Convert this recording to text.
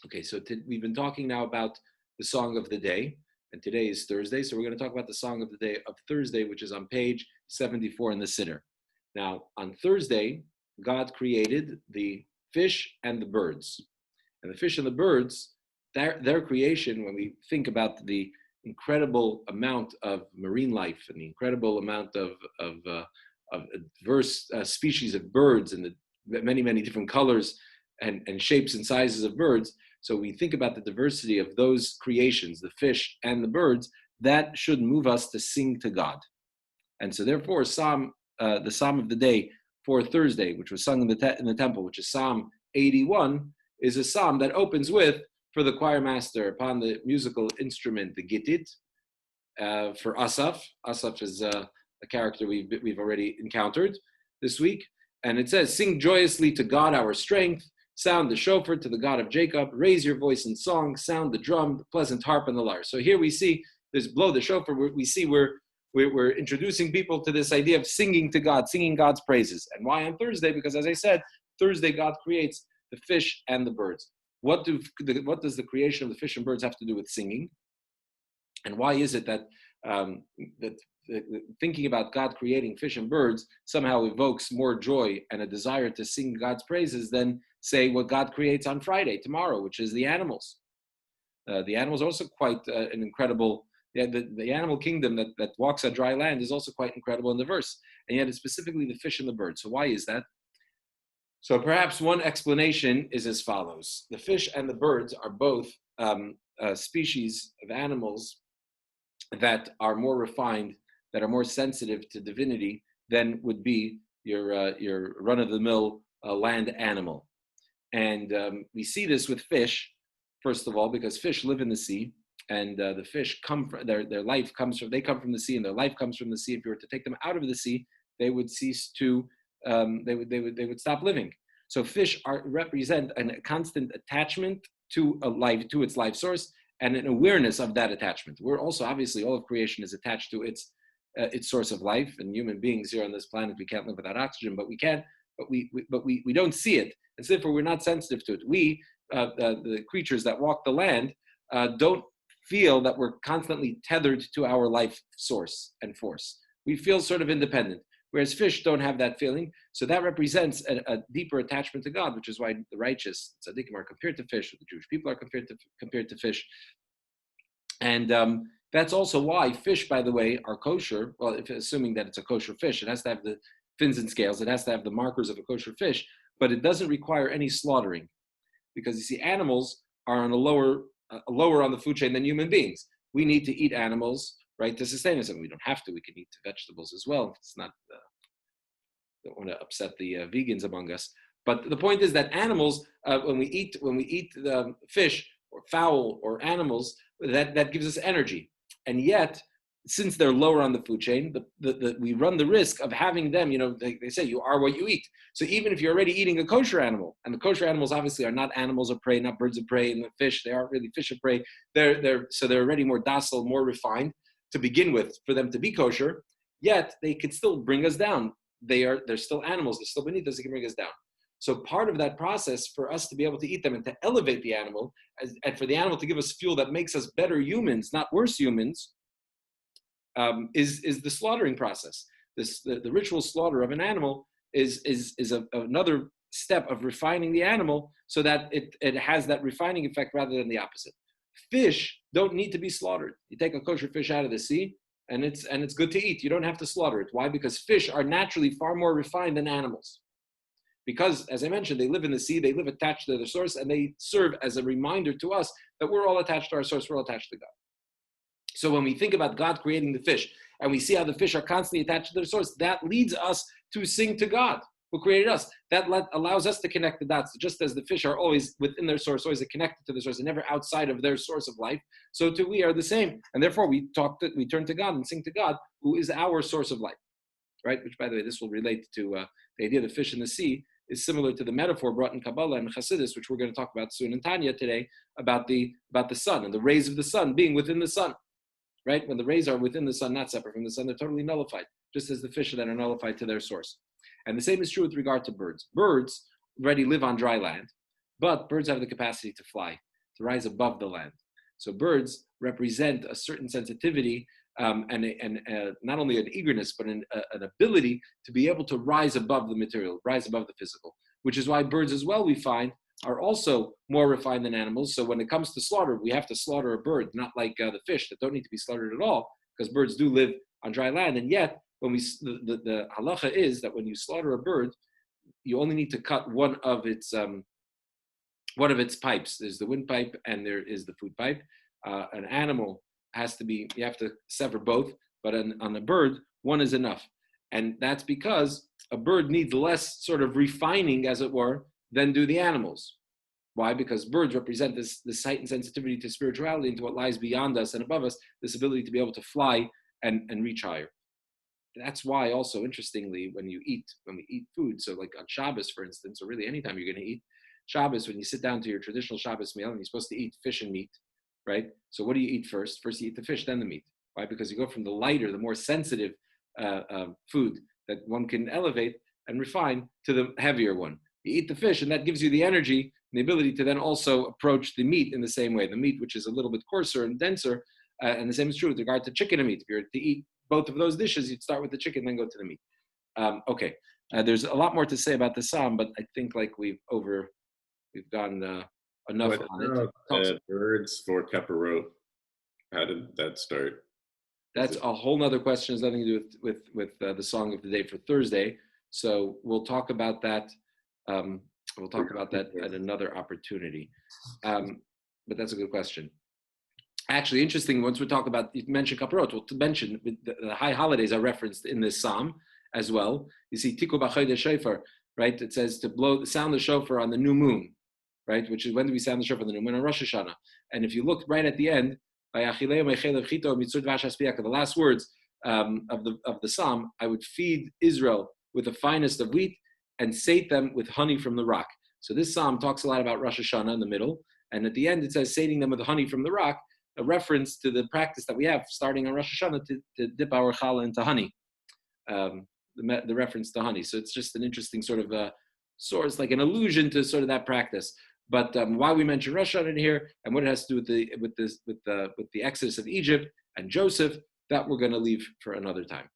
Okay, so we've been talking now about the song of the day, and today is Thursday, so we're going to talk about the song of the day of Thursday, which is on page 74 in the Siddur. Now, on Thursday, God created the fish and the birds. And the fish and the birds, their creation, when we think about the incredible amount of marine life and the incredible amount of diverse species of birds and the many, many different colors and shapes and sizes of birds. So we think about the diversity of those creations, the fish and the birds, that should move us to sing to God. And so therefore, the Psalm of the day for Thursday, which was sung in the temple, which is Psalm 81, is a psalm that opens with, for the choir master upon the musical instrument, the gittit, for Asaf. Asaf is a character we've already encountered this week. And it says, sing joyously to God our strength, sound the shofar to the God of Jacob, raise your voice in song, sound the drum, the pleasant harp, and the lyre. So here we see this blow the shofar, we see we're introducing people to this idea of singing to God, singing God's praises. And why on Thursday? Because as I said, Thursday God creates the fish and the birds. What does the creation of the fish and birds have to do with singing? And why is it that thinking about God creating fish and birds somehow evokes more joy and a desire to sing God's praises than, say, what God creates on Friday, tomorrow, which is the animals? The animals are also quite an incredible. The animal kingdom that walks on dry land is also quite incredible and diverse, and yet it's specifically the fish and the birds. So why is that? So perhaps one explanation is as follows: the fish and the birds are both species of animals that are more refined, that are more sensitive to divinity than would be your run-of-the-mill land animal. And we see this with fish, first of all, because fish live in the sea, and the fish come from their life comes from, they come from the sea, and their life comes from the sea. If you were to take them out of the sea, they would cease to they would stop living. So fish represent a constant attachment to a life, to its life source, and an awareness of that attachment. We're also, obviously, all of creation is attached to its source of life, and human beings here on this planet, we can't live without oxygen, but we can, but we don't see it, and so therefore we're not sensitive to it. We, the creatures that walk the land, don't feel that we're constantly tethered to our life source and force. We feel sort of independent, whereas fish don't have that feeling. So that represents a deeper attachment to God, which is why the righteous tzaddikim are compared to fish, or the Jewish people are compared to fish. And that's also why fish, by the way, are kosher. Well, assuming that it's a kosher fish, it has to have the fins and scales, it has to have the markers of a kosher fish, but it doesn't require any slaughtering. Because you see, animals are on a lower on the food chain than human beings. We need to eat animals, right, to sustain us. And we don't have to. We can eat vegetables as well. It's not. Don't want to upset the vegans among us. But the point is that animals, when we eat the fish or fowl or animals, that gives us energy. And yet, since they're lower on the food chain, we run the risk of having them, they say you are what you eat. So even if you're already eating a kosher animal, and the kosher animals obviously are not animals of prey, not birds of prey, and the fish, they aren't really fish of prey, they're already more docile, more refined to begin with for them to be kosher, yet they could still bring us down. They're still animals, they're still beneath us, they can bring us down. So part of that process for us to be able to eat them and to elevate the animal, and for the animal to give us fuel that makes us better humans, not worse humans, is the slaughtering process. The ritual slaughter of an animal is another step of refining the animal so that it has that refining effect rather than the opposite. Fish don't need to be slaughtered. You take a kosher fish out of the sea, and it's good to eat. You don't have to slaughter it. Why? Because fish are naturally far more refined than animals. Because, as I mentioned, they live in the sea, they live attached to their source, and they serve as a reminder to us that we're all attached to our source, we're all attached to God. So when we think about God creating the fish, and we see how the fish are constantly attached to their source, that leads us to sing to God, who created us. That allows us to connect the dots. Just as the fish are always within their source, always connected to the source, and never outside of their source of life, so too we are the same. And therefore we turn to God and sing to God, who is our source of life, right? Which, by the way, this will relate to the idea of the fish in the sea, is similar to the metaphor brought in Kabbalah and Chassidus, which we're going to talk about soon in Tanya today, about the sun and the rays of the sun being within the sun. Right? When the rays are within the sun, not separate from the sun, they're totally nullified, just as the fish that are nullified to their source. And the same is true with regard to birds. Birds already live on dry land, but birds have the capacity to fly. to rise above the land. So birds represent a certain sensitivity and not only an eagerness, but an ability to be able to rise above the material, rise above the physical, which is why birds as well, we find, are also more refined than animals. So when it comes to slaughter, we have to slaughter a bird, not like the fish that don't need to be slaughtered at all, because birds do live on dry land. And yet, when the halacha is that when you slaughter a bird, you only need to cut one of its pipes. There's the windpipe and there is the food pipe. An animal has to be, you have to sever both, but on a bird, one is enough. And that's because a bird needs less sort of refining, as it were, than do the animals. Why? Because birds represent this heightened sensitivity to spirituality, into what lies beyond us and above us, this ability to be able to fly and reach higher. That's why also, interestingly, when we eat food, so like on Shabbos, for instance, or really anytime you're going to eat, Shabbos, when you sit down to your traditional Shabbos meal, and you're supposed to eat fish and meat, right? So what do you eat first? First you eat the fish, then the meat. Why? Because you go from the lighter, the more sensitive food that one can elevate and refine to the heavier one. You eat the fish, and that gives you the energy and the ability to then also approach the meat in the same way. The meat, which is a little bit coarser and denser, and the same is true with regard to chicken and meat. If you're to eat both of those dishes, you'd start with the chicken, then go to the meat. Okay, there's a lot more to say about the psalm, but I think like we've gone enough on it. Birds for Kaparot. How did that start? That's a whole nother question. It's nothing to do with the song of the day for Thursday. So we'll talk about that. We'll talk about that at another opportunity. But that's a good question. Actually, interesting. Once we talk about, you mentioned Kaparot, we'll mention the high holidays are referenced in this psalm as well. You see, Tiku b'chodesh shofar, right? It says to sound the shofar on the new moon, right? Which is, when do we sound the shofar on the new moon? On Rosh Hashanah. And if you look right at the end, the last words of the psalm, I would feed Israel with the finest of wheat and sate them with honey from the rock. So this psalm talks a lot about Rosh Hashanah in the middle, and at the end it says sating them with honey from the rock, a reference to the practice that we have starting on Rosh Hashanah to dip our challah into honey, the reference to honey. So it's just an interesting sort of source, like an allusion to sort of that practice. But why we mention Rosh Hashanah here and what it has to do with the Exodus of Egypt and Joseph, that we're going to leave for another time.